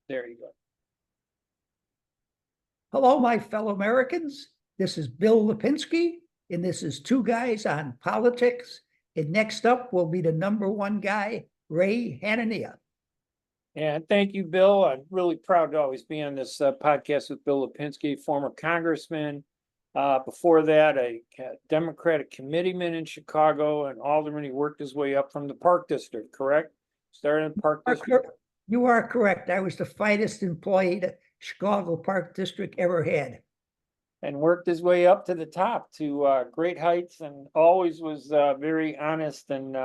There you go. Hello, my fellow Americans. This is Bill Lipinski, and this is Two Guys on Politics. And next up will be the number one guy, Ray Hanania. And thank you, Bill. I'm really proud to always be on this podcast with Bill Lipinski, former congressman. Before that, a Democratic Committeeman in Chicago, an alderman. He worked his way up from the Park District, correct? Started in the Park District. You are correct. I was the finest employee the Chicago Park District ever had. And worked his way up to the top to great heights, and always was very honest and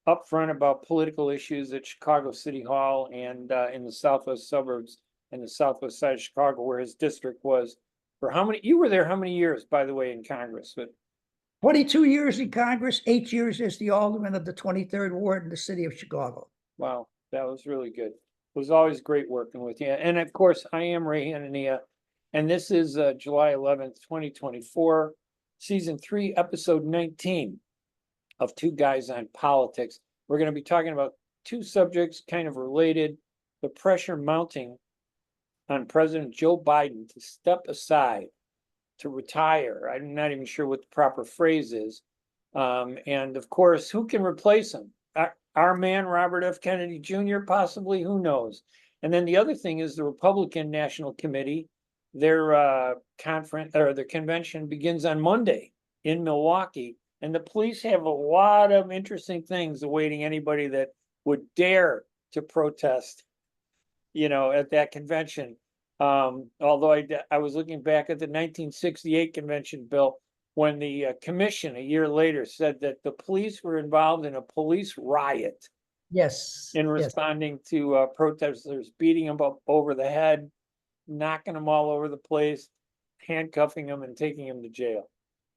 upfront about political issues at Chicago City Hall and in the southwest suburbs and the southwest side of Chicago, where his district was. For how many? You were there how many years, by the way, in Congress? But 22 years in Congress, 8 years as the alderman of the 23rd Ward in the city of Chicago. Wow, that was really good. It was always great working with you. And of course, I am Ray Hanania, and this is July 11th, 2024, season 3, episode 19 of Two Guys on Politics. We're going to be talking about two subjects kind of related: the pressure mounting on President Joe Biden to step aside, to retire. I'm not even sure what the proper phrase is. And of course, who can replace him? Our man, Robert F. Kennedy Jr., possibly, who knows? And then the other thing is the Republican National Committee, their conference or their convention begins on Monday in Milwaukee. And the police have a lot of interesting things awaiting anybody that would dare to protest, at that convention. Although I was looking back at the 1968 convention, Bill, when the commission a year later said that the police were involved in a police riot. Yes. In responding to protesters, beating them up over the head, knocking them all over the place, handcuffing them and taking them to jail.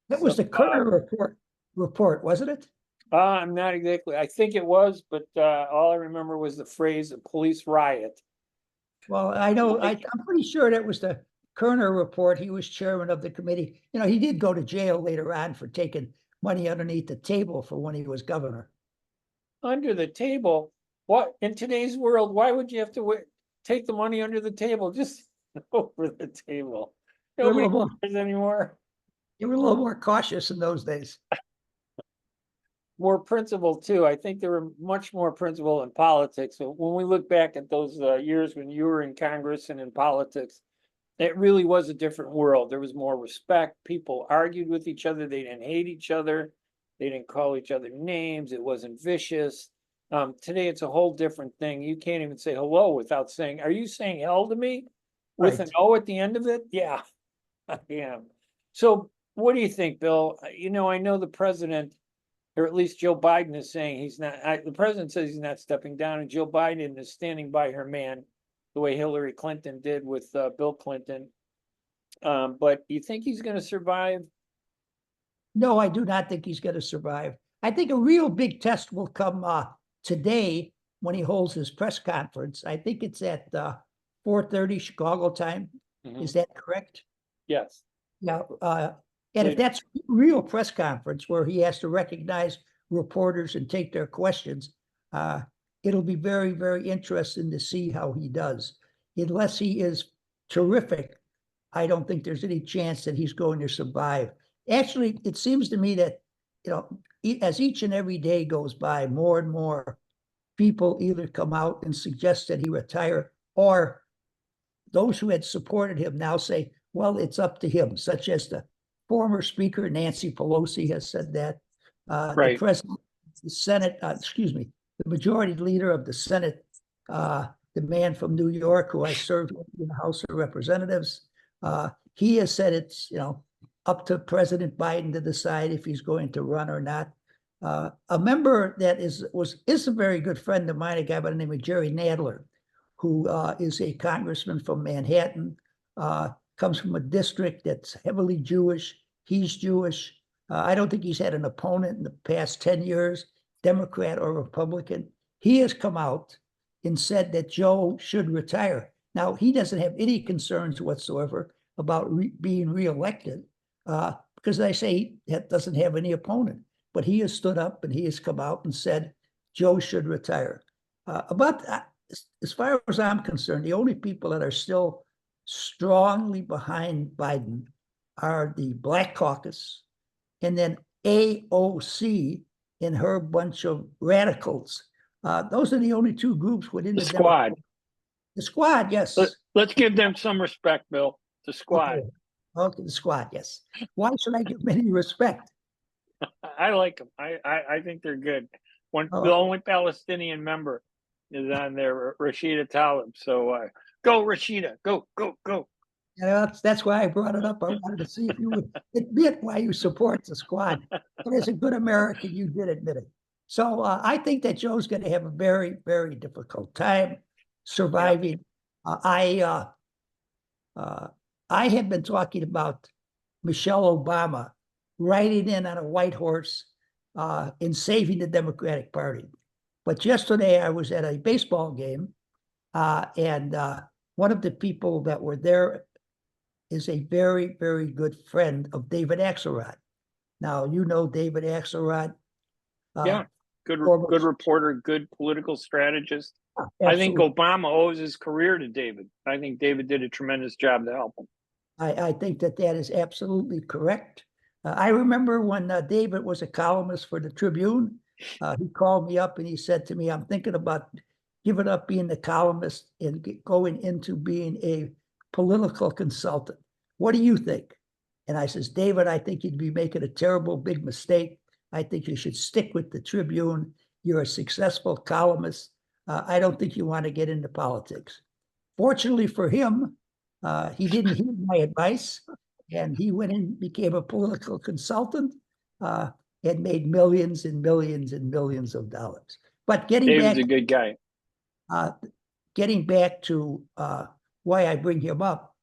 That was the Kerner report, wasn't it? I'm not exactly. I think it was, but all I remember was the phrase "a police riot." Well, I know, I'm pretty sure that was the Kerner report. He was chairman of the committee. He did go to jail later on for taking money underneath the table for when he was governor. Under the table? What, in today's world, why would you have to take the money under the table? Just over the table. Nobody cares anymore. You were a little more cautious in those days. More principled too. I think there were much more principle in politics. So when we look back at those years when you were in Congress and in politics, it really was a different world. There was more respect. People argued with each other. They didn't hate each other. They didn't call each other names. It wasn't vicious. Today, it's a whole different thing. You can't even say hello without saying, "Are you saying hell to me?" With an O at the end of it? Yeah, I am. So what do you think, Bill? I know the president, or at least Joe Biden, is saying he's not. The president says he's not stepping down, and Joe Biden is standing by her man, the way Hillary Clinton did with Bill Clinton. But you think he's going to survive? No, I do not think he's going to survive. I think a real big test will come today when he holds his press conference. I think it's at 4:30 Chicago time. Mm-hmm. Is that correct? Yes. Yeah. And if that's a real press conference where he has to recognize reporters and take their questions, it'll be very, very interesting to see how he does. Unless he is terrific, I don't think there's any chance that he's going to survive. Actually, it seems to me that, as each and every day goes by, more and more people either come out and suggest that he retire, or those who had supported him now say, well, it's up to him, such as the former Speaker Nancy Pelosi has said that. Right. The president, the Senate, the majority leader of the Senate, the man from New York who I served in the House of Representatives, he has said it's up to President Biden to decide if he's going to run or not. A member that is a very good friend of mine, a guy by the name of Jerry Nadler, who is a congressman from Manhattan, comes from a district that's heavily Jewish. He's Jewish. I don't think he's had an opponent in the past 10 years, Democrat or Republican. He has come out and said that Joe should retire. Now, he doesn't have any concerns whatsoever about being reelected because I say he doesn't have any opponent. But he has stood up and he has come out and said Joe should retire. as far as I'm concerned, the only people that are still strongly behind Biden are the Black Caucus and then AOC and her bunch of radicals. Those are the only two groups within The the squad. The squad, yes. Let's give them some respect, Bill. The squad. Okay, the squad, yes. Why should I give them any respect? I like them. I think they're good. The only Palestinian member is on there, Rashida Tlaib. So go, Rashida. Go. You know, that's why I brought it up. I wanted to see if you would admit why you support the squad. But as a good American, you did admit it. So I think that Joe's going to have a very, very difficult time surviving. Yeah. I have been talking about Michelle Obama riding in on a white horse and saving the Democratic Party. But yesterday I was at a baseball game, and one of the people that were there is a very, very good friend of David Axelrod. Now, you know David Axelrod. Yeah, good reporter, good political strategist. Absolutely. I think Obama owes his career to David. I think David did a tremendous job to help him. I think that is absolutely correct. I remember when David was a columnist for the Tribune, he called me up and he said to me, I'm thinking about giving up being a columnist and going into being a political consultant. What do you think? And I says, David, I think you'd be making a terrible big mistake. I think you should stick with the Tribune. You're a successful columnist. I don't think you want to get into politics. Fortunately for him, he didn't heed my advice, and he went and became a political consultant and made millions and millions and millions of dollars. But David's a good guy. Getting back to why I bring him up,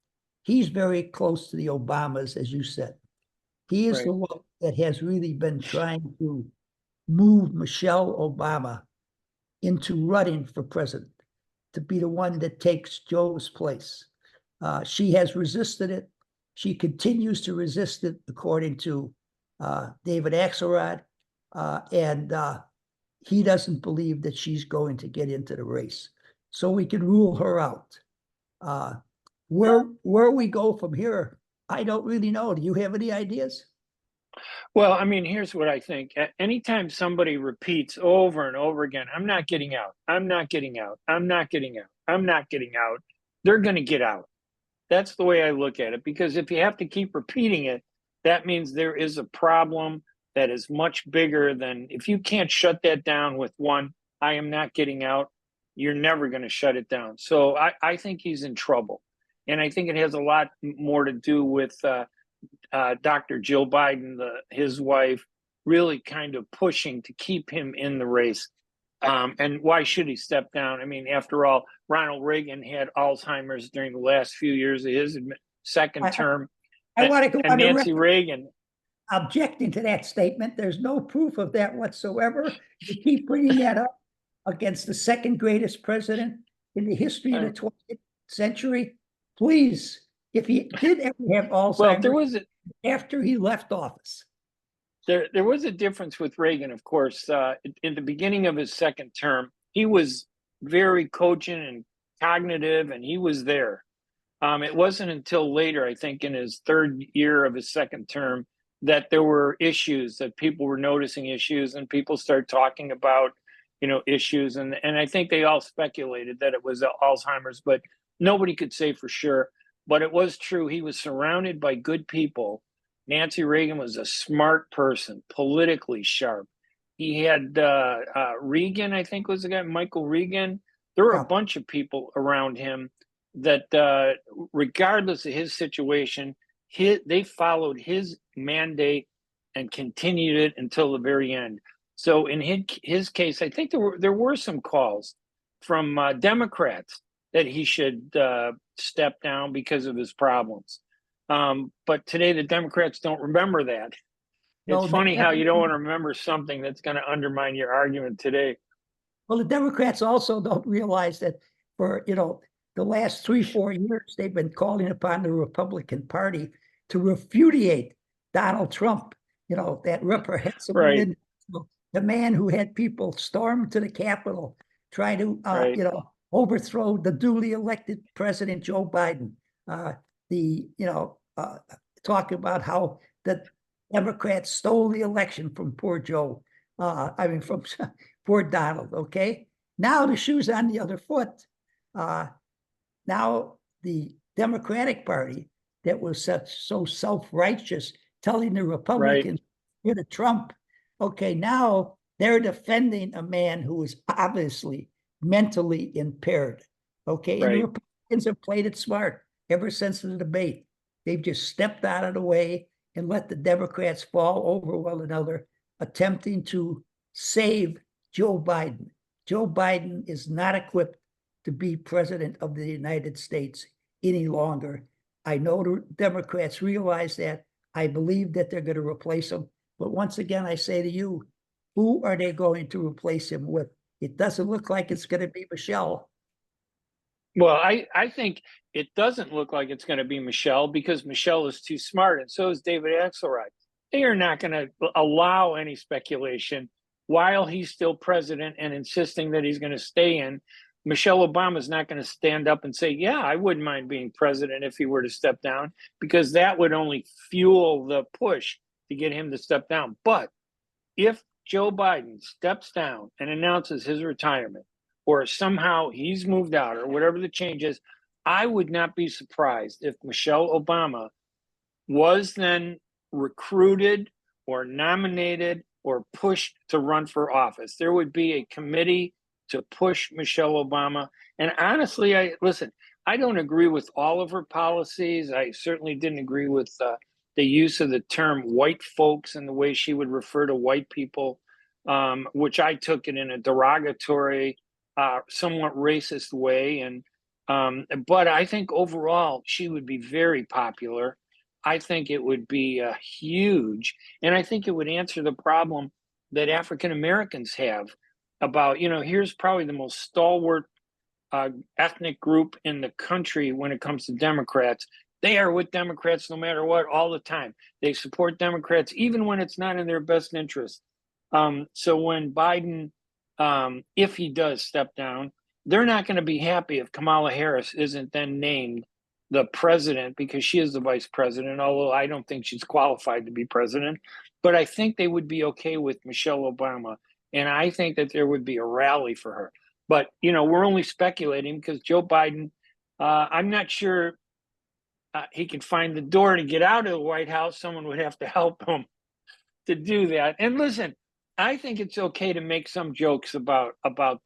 he's very close to the Obamas, as you said. He is the one that has really been trying to move Michelle Obama into running for president, to be the one that takes Joe's place. She has resisted it. She continues to resist it, according to David Axelrod, and he doesn't believe that she's going to get into the race. So we can rule her out. Where we go from here, I don't really know. Do you have any ideas? Well, I mean, here's what I think. Anytime somebody repeats over and over again, I'm not getting out, I'm not getting out, I'm not getting out, I'm not getting out, they're going to get out. That's the way I look at it, because if you have to keep repeating it, that means there is a problem that is much bigger than, if you can't shut that down with one, I am not getting out, you're never going to shut it down. So I think he's in trouble. And I think it has a lot more to do with Dr. Jill Biden, his wife, really kind of pushing to keep him in the race. And why should he step down? I mean, after all, Ronald Reagan had Alzheimer's during the last few years of his second term. I want to go on Nancy Reagan objecting to that statement. There's no proof of that whatsoever. You keep bringing that up against the second greatest president in the history of the 20th century. Please, if he did ever have Alzheimer's, after he left office. There was a difference with Reagan, of course. In the beginning of his second term, he was very cogent and cognitive, and he was there. It wasn't until later, I think, in his third year of his second term, that there were issues, that people were noticing issues, and people started talking about, issues. And I think they all speculated that it was Alzheimer's, but nobody could say for sure. But it was true. He was surrounded by good people. Nancy Reagan was a smart person, politically sharp. He had Reagan, I think was the guy, Michael Reagan. There were a bunch of people around him that, regardless of his situation, they followed his mandate and continued it until the very end. So in his case, I think there were some calls from Democrats that he should step down because of his problems. But today the Democrats don't remember that. It's funny how you don't want to remember something that's going to undermine your argument today. Well, the Democrats also don't realize that for, the last 3-4 years, they've been calling upon the Republican Party to repudiate Donald Trump, that reprehensible individual, the man who had people storm to the Capitol, try to, overthrow the duly elected President Joe Biden. Talk about how the Democrats stole the election from poor Joe. From poor Donald. Okay. Now the shoe's on the other foot. Now the Democratic Party that was so self-righteous, telling the Republicans, you're the Trump. Okay, now they're defending a man who is obviously mentally impaired. Okay, and the Republicans have played it smart ever since the debate. They've just stepped out of the way and let the Democrats fall over one another, attempting to save Joe Biden. Joe Biden is not equipped to be president of the United States any longer. I know the Democrats realize that. I believe that they're going to replace him. But once again, I say to you, who are they going to replace him with? It doesn't look like it's going to be Michelle. Well, I think it doesn't look like it's going to be Michelle because Michelle is too smart, and so is David Axelrod. They are not going to allow any speculation while he's still president and insisting that he's going to stay in. Michelle Obama is not going to stand up and say, yeah, I wouldn't mind being president if he were to step down, because that would only fuel the push to get him to step down. But if Joe Biden steps down and announces his retirement, or somehow he's moved out, or whatever the change is, I would not be surprised if Michelle Obama was then recruited or nominated or pushed to run for office. There would be a committee to push Michelle Obama. And honestly, I don't agree with all of her policies. I certainly didn't agree with the use of the term white folks and the way she would refer to white people, which I took it in a derogatory, somewhat racist way. But I think overall she would be very popular. I think it would be huge, and I think it would answer the problem that African Americans have about, here's probably the most stalwart ethnic group in the country when it comes to Democrats. They are with Democrats no matter what, all the time. They support Democrats even when it's not in their best interest. So when Biden, if he does step down, they're not going to be happy if Kamala Harris isn't then named the president, because she is the vice president, although I don't think she's qualified to be president. But I think they would be okay with Michelle Obama. And I think that there would be a rally for her. But, we're only speculating because Joe Biden, I'm not sure he can find the door to get out of the White House. Someone would have to help him to do that. And listen, I think it's okay to make some jokes about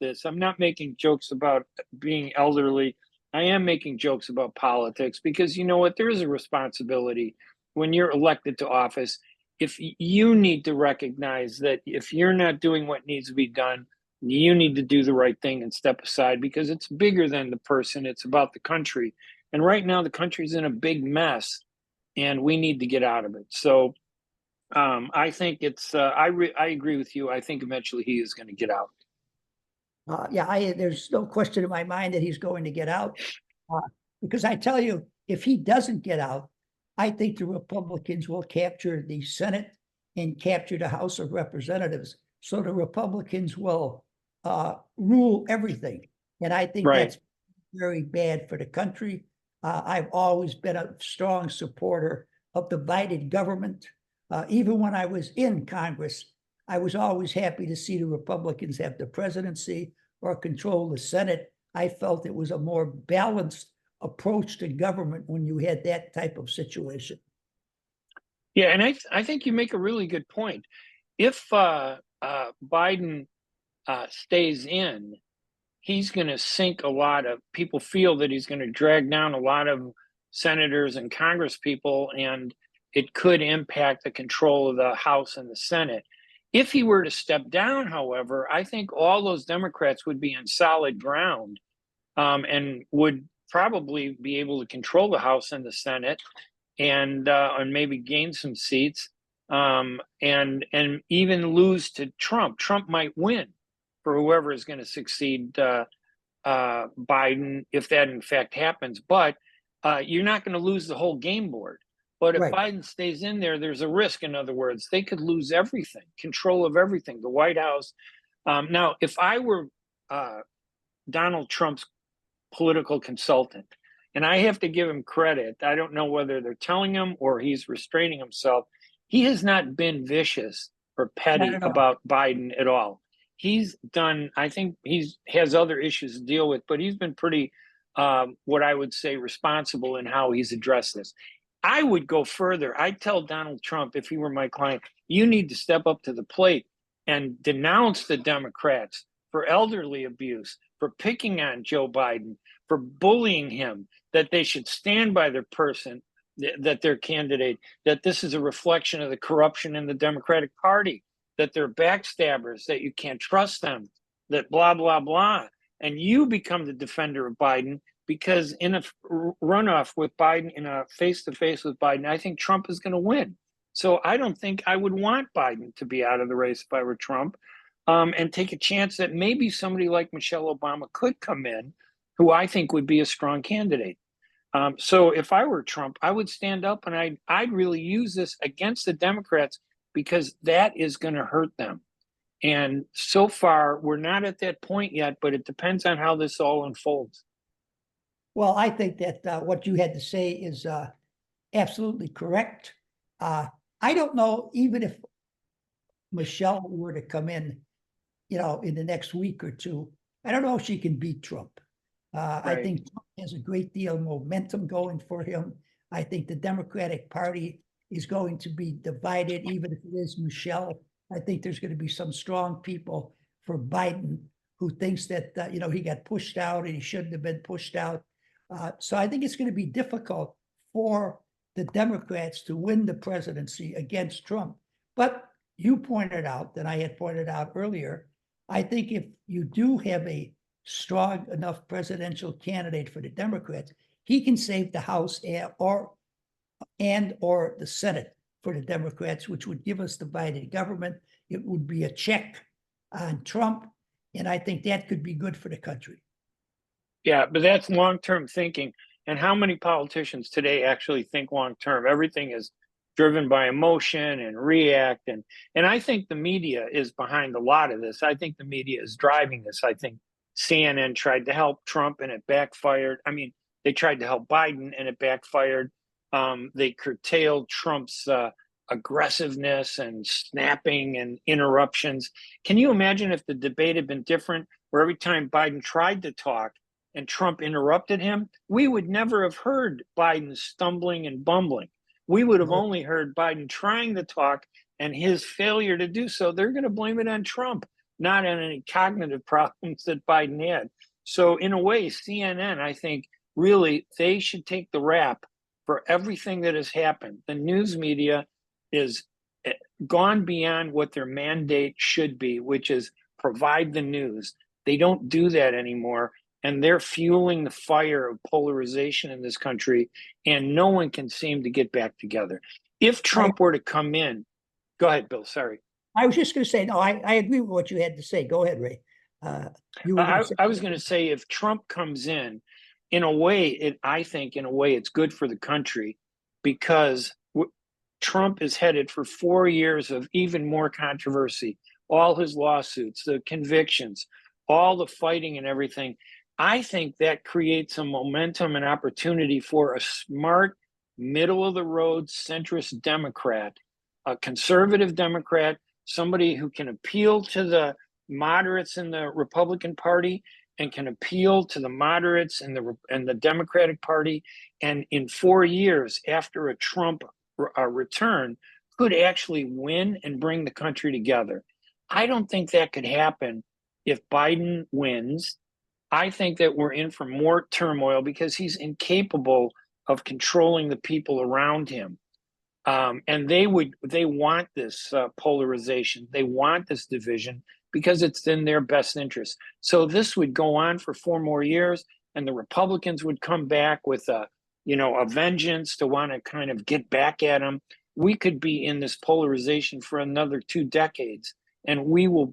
this. I'm not making jokes about being elderly. I am making jokes about politics because you know what? There is a responsibility when you're elected to office. If you need to recognize that if you're not doing what needs to be done, you need to do the right thing and step aside, because it's bigger than the person. It's about the country. And right now the country's in a big mess and we need to get out of it. So I think it's, I agree with you. I think eventually he is going to get out. There's no question in my mind that he's going to get out, because I tell you, if he doesn't get out, I think the Republicans will capture the Senate and capture the House of Representatives. So the Republicans will rule everything. And I think that's very bad for the country. I've always been a strong supporter of divided government. Even when I was in Congress, I was always happy to see the Republicans have the presidency or control the Senate. I felt it was a more balanced approach to government when you had that type of situation. Yeah, and I think you make a really good point. If Biden stays in, he's going to sink a lot of people, feel that he's going to drag down a lot of senators and Congress people, and it could impact the control of the House and the Senate. If he were to step down, however, I think all those Democrats would be on solid ground and would probably be able to control the House and the Senate and maybe gain some seats and even lose to Trump. Trump might win for whoever is going to succeed Biden if that in fact happens. But you're not going to lose the whole game board. But if Biden stays in there, there's a risk. In other words, they could lose everything, control of everything, the White House. Now, if I were Donald Trump's political consultant. And I have to give him credit. I don't know whether they're telling him or he's restraining himself. He has not been vicious or petty about Biden at all. He's done, I think has other issues to deal with, but he's been pretty, what I would say, responsible in how he's addressed this. I would go further. I'd tell Donald Trump, if he were my client, you need to step up to the plate and denounce the Democrats for elderly abuse, for picking on Joe Biden, for bullying him, that they should stand by their person, that their candidate, that this is a reflection of the corruption in the Democratic Party, that they're backstabbers, that you can't trust them, that blah, blah, blah. And you become the defender of Biden, because in a runoff with Biden, in a face-to-face with Biden, I think Trump is going to win. So I don't think I would want Biden to be out of the race if I were Trump, and take a chance that maybe somebody like Michelle Obama could come in, who I think would be a strong candidate. So if I were Trump, I would stand up and I'd really use this against the Democrats, because that is going to hurt them. And so far, we're not at that point yet, but it depends on how this all unfolds. Well, I think that what you had to say is absolutely correct. I don't know, even if Michelle were to come in, in the next week or two, I don't know if she can beat Trump. I think Trump has a great deal of momentum going for him. I think the Democratic Party is going to be divided, even if it is Michelle. I think there's going to be some strong people for Biden who thinks that, he got pushed out and he shouldn't have been pushed out. So I think it's going to be difficult for the Democrats to win the presidency against Trump. But you pointed out, that I had pointed out earlier, I think if you do have a strong enough presidential candidate for the Democrats, he can save the House or the Senate for the Democrats, which would give us divided government. It would be a check on Trump, and I think that could be good for the country. Yeah, but that's long-term thinking. And how many politicians today actually think long-term? Everything is driven by emotion and react. And I think the media is behind a lot of this. I think the media is driving this. I think CNN tried to help Trump and it backfired. I mean, they tried to help Biden and it backfired. They curtailed Trump's aggressiveness and snapping and interruptions. Can you imagine if the debate had been different, where every time Biden tried to talk and Trump interrupted him, we would never have heard Biden stumbling and bumbling. We would have only heard Biden trying to talk and his failure to do so. They're going to blame it on Trump, not on any cognitive problems that Biden had. So in a way, CNN, I think, really, they should take the rap for everything that has happened. The news media is gone beyond what their mandate should be, which is provide the news. They don't do that anymore. And they're fueling the fire of polarization in this country, and no one can seem to get back together. If Trump were to come in, go ahead, Bill, sorry. I was just going to say, no, I agree with what you had to say. Go ahead, Ray. I was going to say, if Trump comes in a way, I think in a way it's good for the country, because Trump is headed for 4 years of even more controversy, all his lawsuits, the convictions, all the fighting and everything. I think that creates a momentum and opportunity for a smart, middle-of-the-road centrist Democrat, a conservative Democrat, somebody who can appeal to the moderates in the Republican Party and can appeal to the moderates in the Democratic Party, and in 4 years after a Trump return, could actually win and bring the country together. I don't think that could happen if Biden wins. I think that we're in for more turmoil because he's incapable of controlling the people around him. And they want this polarization. They want this division because it's in their best interest. So this would go on for 4 more years, and the Republicans would come back with a vengeance to want to kind of get back at him. We could be in this polarization for another 2 decades, and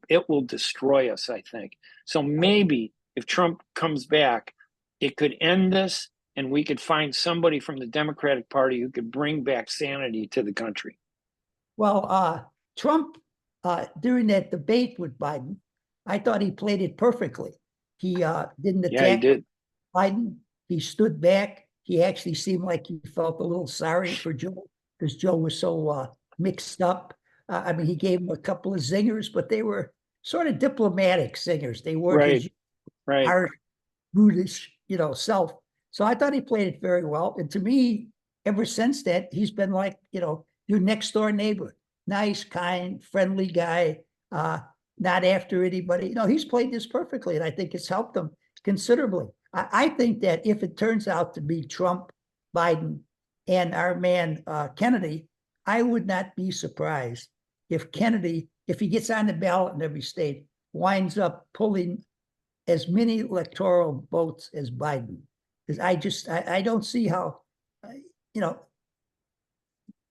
it will destroy us, I think. So maybe if Trump comes back, it could end this, and we could find somebody from the Democratic Party who could bring back sanity to the country. Well, Trump, during that debate with Biden, I thought he played it perfectly. He didn't attack. Yeah, he did. Biden. He stood back. He actually seemed like he felt a little sorry for Joe because Joe was so mixed up. I mean, he gave him a couple of zingers, but they were sort of diplomatic zingers. They weren't Right, his right. harsh, brutish, self. So I thought he played it very well. And to me, ever since that, he's been like, your next door neighbor, nice, kind, friendly guy, not after anybody. He's played this perfectly, and I think it's helped him considerably. I think that if it turns out to be Trump, Biden, and our man Kennedy, I would not be surprised if Kennedy, if he gets on the ballot in every state, winds up pulling as many electoral votes as Biden. Because I don't see how, you know,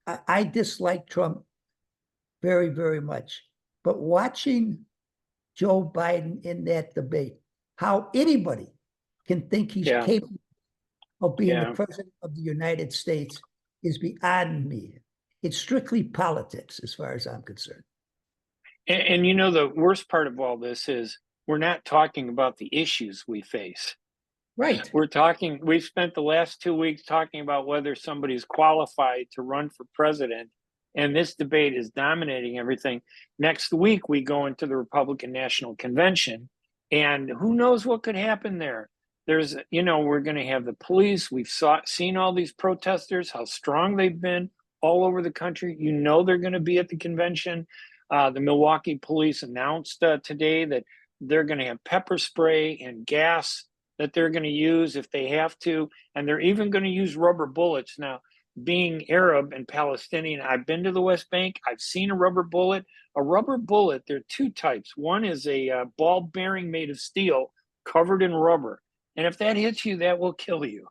I dislike Trump very, very much. But watching Joe Biden in that debate, how anybody can think he's Yeah, capable of being the yeah. president of the United States is beyond me. It's strictly politics as far as I'm concerned. And the worst part of all this is we're not talking about the issues we face. Right. We've spent the last 2 weeks talking about whether somebody's qualified to run for president. And this debate is dominating everything. Next week, we go into the Republican National Convention, and who knows what could happen there. We're going to have the police. We've seen all these protesters, how strong they've been all over the country. They're going to be at the convention. The Milwaukee police announced today that they're going to have pepper spray and gas that they're going to use if they have to. And they're even going to use rubber bullets. Now, being Arab and Palestinian, I've been to the West Bank. I've seen a rubber bullet. A rubber bullet, there are two types. One is a ball bearing made of steel covered in rubber. And if that hits you, that will kill you.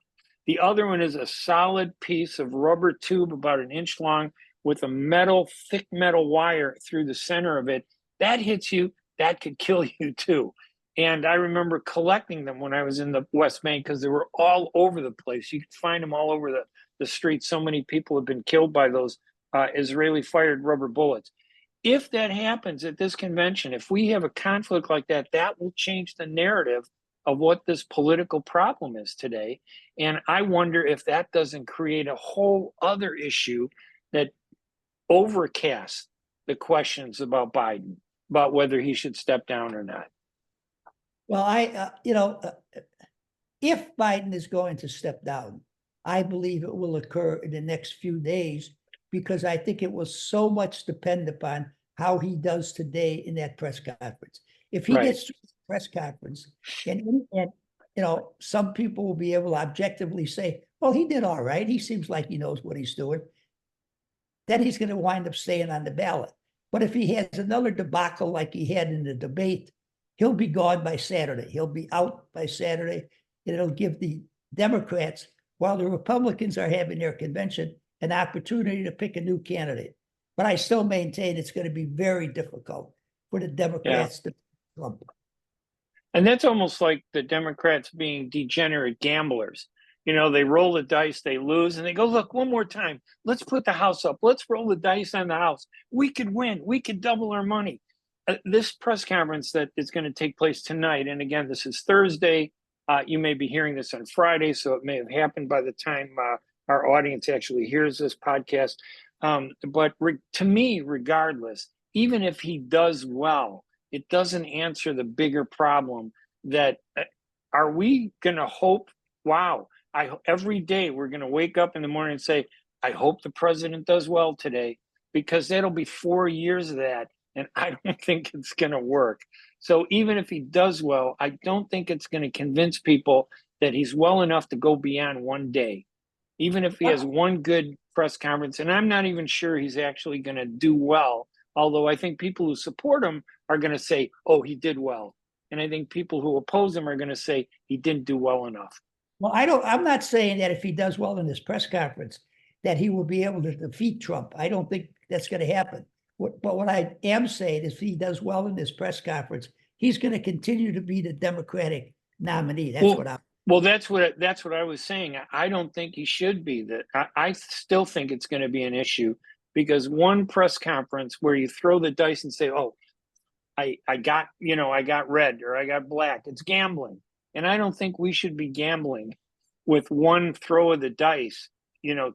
The other one is a solid piece of rubber tube about an inch long with a thick metal wire through the center of it. That hits you, that could kill you too. And I remember collecting them when I was in the West Bank because they were all over the place. You could find them all over the street. So many people have been killed by those Israeli fired rubber bullets. If that happens at this convention, if we have a conflict like that, that will change the narrative of what this political problem is today. And I wonder if that doesn't create a whole other issue that overcasts the questions about Biden, about whether he should step down or not. Well, if Biden is going to step down, I believe it will occur in the next few days because I think it will so much depend upon how he does today in that press conference. If he gets through the press conference and some people will be able to objectively say, well, he did all right. He seems like he knows what he's doing. Then he's going to wind up staying on the ballot. But if he has another debacle like he had in the debate, he'll be gone by Saturday. He'll be out by Saturday, and it'll give the Democrats, while the Republicans are having their convention, an opportunity to pick a new candidate. But I still maintain it's going to be very difficult for the Democrats to Trump. And that's almost like the Democrats being degenerate gamblers. They roll the dice, they lose, and they go, look, one more time. Let's put the house up. Let's roll the dice on the house. We could win. We could double our money. This press conference that is going to take place tonight, and again, this is Thursday. You may be hearing this on Friday, so it may have happened by the time our audience actually hears this podcast. But to me, regardless, even if he does well, it doesn't answer the bigger problem that are we going to hope, wow, every day we're going to wake up in the morning and say, I hope the president does well today, because that'll be 4 years of that. And I don't think it's going to work. So even if he does well, I don't think it's going to convince people that he's well enough to go beyond one day. Even if he has one good press conference, and I'm not even sure he's actually going to do well, although I think people who support him are going to say, oh, he did well. And I think people who oppose him are going to say he didn't do well enough. Well, I'm not saying that if he does well in this press conference, that he will be able to defeat Trump. I don't think that's going to happen. But what I am saying is if he does well in this press conference, he's going to continue to be the Democratic nominee. That's what I was saying. I don't think he should be. I still think it's going to be an issue because one press conference where you throw the dice and say, oh, I got red or I got black. It's gambling. And I don't think we should be gambling with one throw of the dice,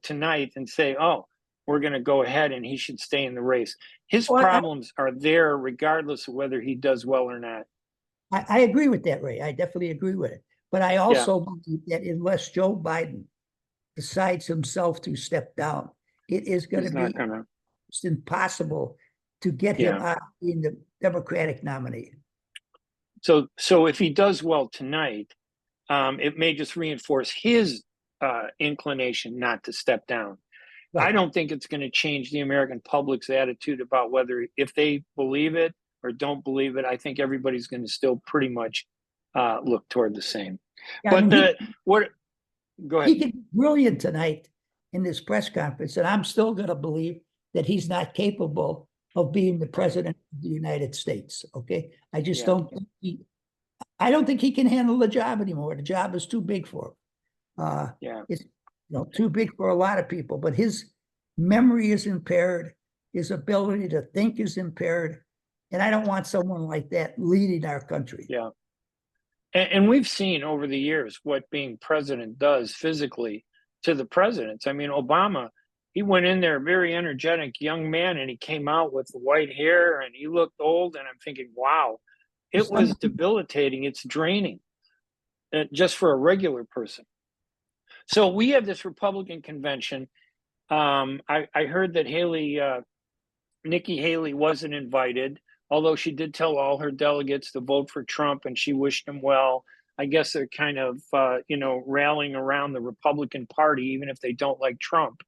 tonight and say, oh, we're going to go ahead and he should stay in the race. His Well, problems are there regardless of whether he does well or not. I agree with that, Ray. I definitely agree with it. But I Yeah, also believe that unless Joe Biden decides himself to step down, it is going to he's not be going to. almost impossible to get him Yeah. out in the Democratic nominee. So if he does well tonight, it may just reinforce his inclination not to step down. I Right. don't think it's going to change the American public's attitude about whether if they believe it or don't believe it. I think everybody's going to still pretty much look toward the same. Yeah, I But mean, what? Go ahead. he could be brilliant tonight in this press conference, and I'm still going to believe that he's not capable of being the president of the United States. Okay, I just Yeah. don't think I don't think he can handle the job anymore. The job is too big for him. Yeah. It's too big for a lot of people, but his memory is impaired, his ability to think is impaired, and I don't want someone like that leading our country. Yeah. And we've seen over the years what being president does physically to the presidents. I mean, Obama, he went in there, very energetic young man, and he came out with white hair and he looked old. And I'm thinking, wow, it was debilitating. It's draining just for a regular person. So we have this Republican convention. I heard that Nikki Haley wasn't invited, although she did tell all her delegates to vote for Trump and she wished him well. I guess they're kind of, rallying around the Republican Party, even if they don't like Trump.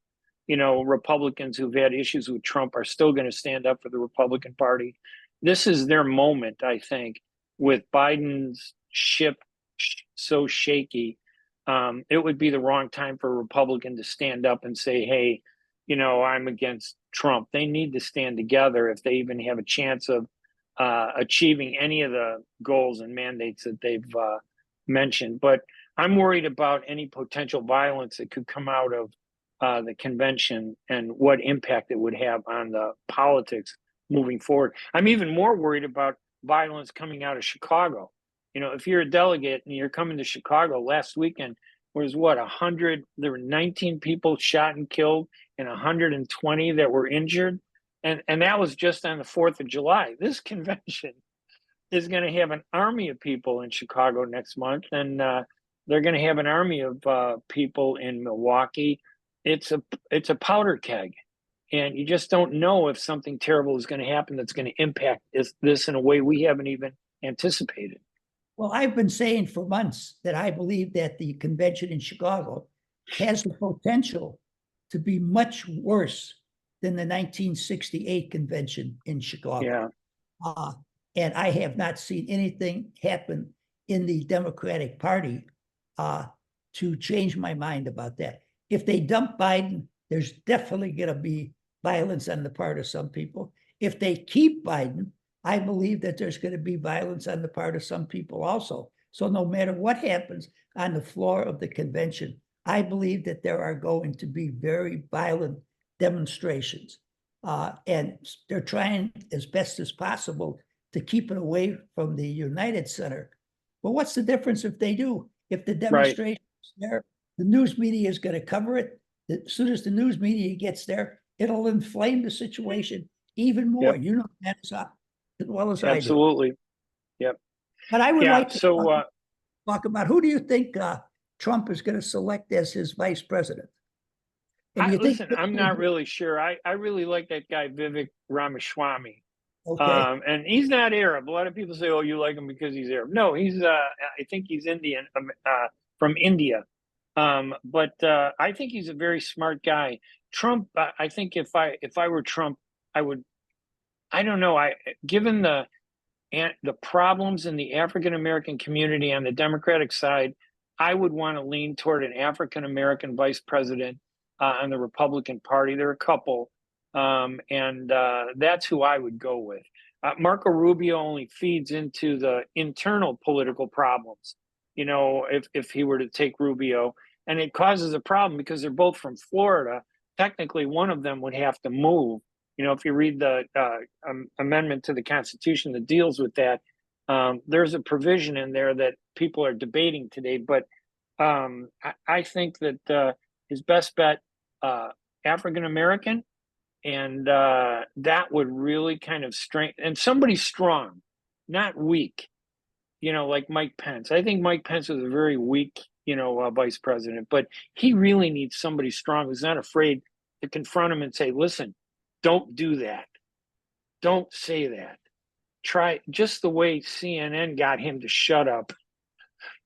Republicans who've had issues with Trump are still going to stand up for the Republican Party. This is their moment, I think, with Biden's ship so shaky. It would be the wrong time for a Republican to stand up and say, hey, I'm against Trump. They need to stand together if they even have a chance of achieving any of the goals and mandates that they've mentioned. But I'm worried about any potential violence that could come out of the convention and what impact it would have on the politics moving forward. I'm even more worried about violence coming out of Chicago. If you're a delegate and you're coming to Chicago, last weekend was what, 100, there were 19 people shot and killed and 120 that were injured. And that was just on the 4th of July. This convention is going to have an army of people in Chicago next month. And they're going to have an army of people in Milwaukee. It's a powder keg. And you just don't know if something terrible is going to happen that's going to impact this in a way we haven't even anticipated. Well, I've been saying for months that I believe that the convention in Chicago has the potential to be much worse than the 1968 convention in Chicago. Yeah. And I have not seen anything happen in the Democratic Party to change my mind about that. If they dump Biden, there's definitely going to be violence on the part of some people. If they keep Biden, I believe that there's going to be violence on the part of some people also. So no matter what happens on the floor of the convention, I believe that there are going to be very violent demonstrations. And they're trying as best as possible to keep it away from the United Center. But what's the difference if they do? If the demonstration is there, the news media is going to cover it. As soon as the news media gets there, it'll inflame the situation even more. Yep. You know that as well as Absolutely. I do. Yep. But I would like to so talk about who do you think Trump is going to select as his vice president? And you think listen, I'm not really sure. I really like that guy Vivek Ramaswamy. okay. And he's not Arab. A lot of people say, "Oh, you like him because he's Arab." No, he's. I think he's Indian, from India. But I think he's a very smart guy. Trump. I think if I were Trump, I would. I don't know. Given the problems in the African American community on the Democratic side, I would want to lean toward an African American vice president on the Republican Party. There are a couple. And that's who I would go with. Marco Rubio only feeds into the internal political problems, if he were to take Rubio. And it causes a problem because they're both from Florida. Technically, one of them would have to move. If you read the amendment to the Constitution that deals with that, There's a provision in there that people are debating today, but I think that his best bet, African American, and that would really kind of strengthen, and somebody strong, not weak, like Mike Pence. I think Mike Pence was a very weak, vice president, but he really needs somebody strong who's not afraid to confront him and say, listen, don't do that. Don't say that. Try, just the way CNN got him to shut up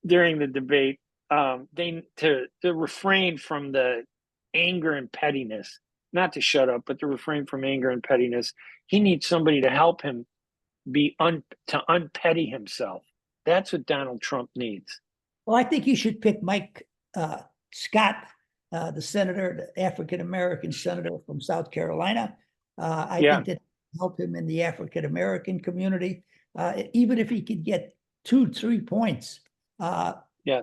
during the debate. To refrain from the anger and pettiness, not to shut up, but to refrain from anger and pettiness. He needs somebody to help him to unpetty himself. That's what Donald Trump needs. Well, I think you should pick Mike Scott, the senator, the African-American senator from South Carolina. I think that help him in the African-American community. Even if he could get 2-3 points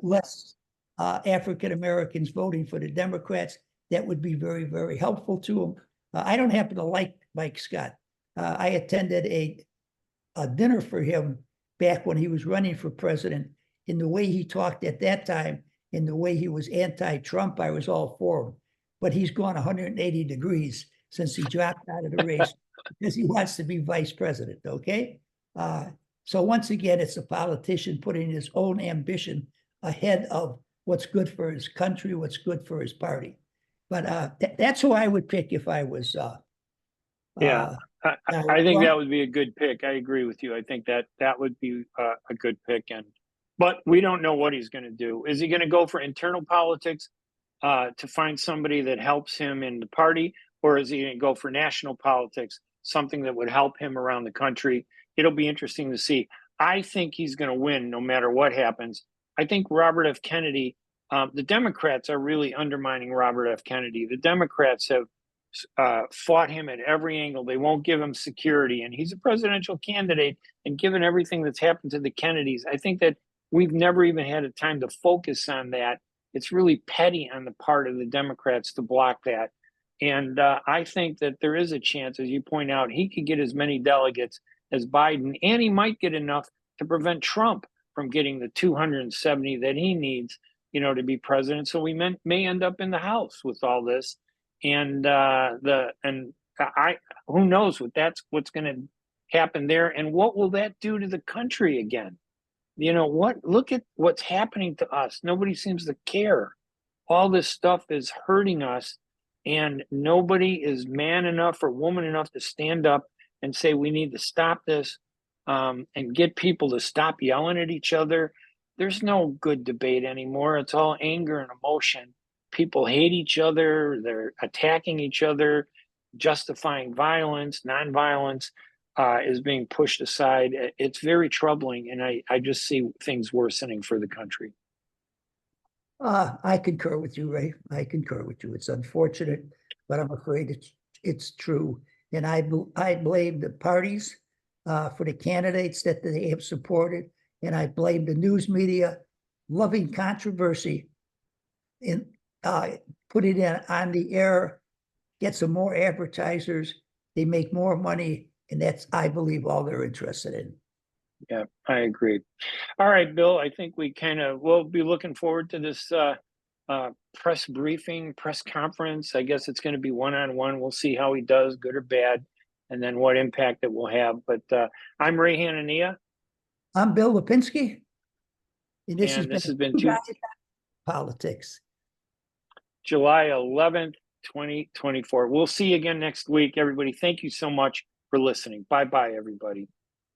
less African-Americans voting for the Democrats, that would be very, very helpful to him. I don't happen to like Mike Scott. I attended a dinner for him back when he was running for president. In the way he talked at that time, in the way he was anti-Trump, I was all for him. But he's gone 180 degrees since he dropped out of the race because he wants to be vice president, okay? So once again, it's a politician putting his own ambition ahead of what's good for his country, what's good for his party. But that's who I would pick if I was. I think that would be a good pick. I agree with you. I think that would be a good pick. But we don't know what he's going to do. Is he going to go for internal politics to find somebody that helps him in the party, or is he going to go for national politics, something that would help him around the country? It'll be interesting to see. I think he's going to win no matter what happens. I think Robert F. Kennedy, the Democrats are really undermining Robert F. Kennedy. The Democrats have fought him at every angle. They won't give him security, and he's a presidential candidate. And given everything that's happened to the Kennedys, I think that we've never even had a time to focus on that. It's really petty on the part of the Democrats to block that. And I think that there is a chance, as you point out, he could get as many delegates as Biden, and he might get enough to prevent Trump from getting the 270 that he needs, to be president. So we may end up in the House with all this. And who knows what's going to happen there, and what will that do to the country again? Look at what's happening to us. Nobody seems to care. All this stuff is hurting us, and nobody is man enough or woman enough to stand up and say we need to stop this, and get people to stop yelling at each other. There's no good debate anymore. It's all anger and emotion. People hate each other. They're attacking each other, justifying violence. Nonviolence is being pushed aside. It's very troubling, and I just see things worsening for the country. I concur with you, Ray. I concur with you. It's unfortunate, but I'm afraid it's true. And I blame the parties for the candidates that they have supported, and I blame the news media loving controversy in putting it on the air, get some more advertisers, they make more money, and that's, I believe, all they're interested in. Yeah, I agree. All right, Bill, I think we'll be looking forward to this press briefing, press conference. I guess it's going to be one-on-one. We'll see how he does, good or bad, and then what impact it will have. But I'm Ray Hanania. I'm Bill Lipinski. And this has been Politics. July 11th, 2024. We'll see you again next week, everybody. Thank you so much for listening. Bye-bye, everybody.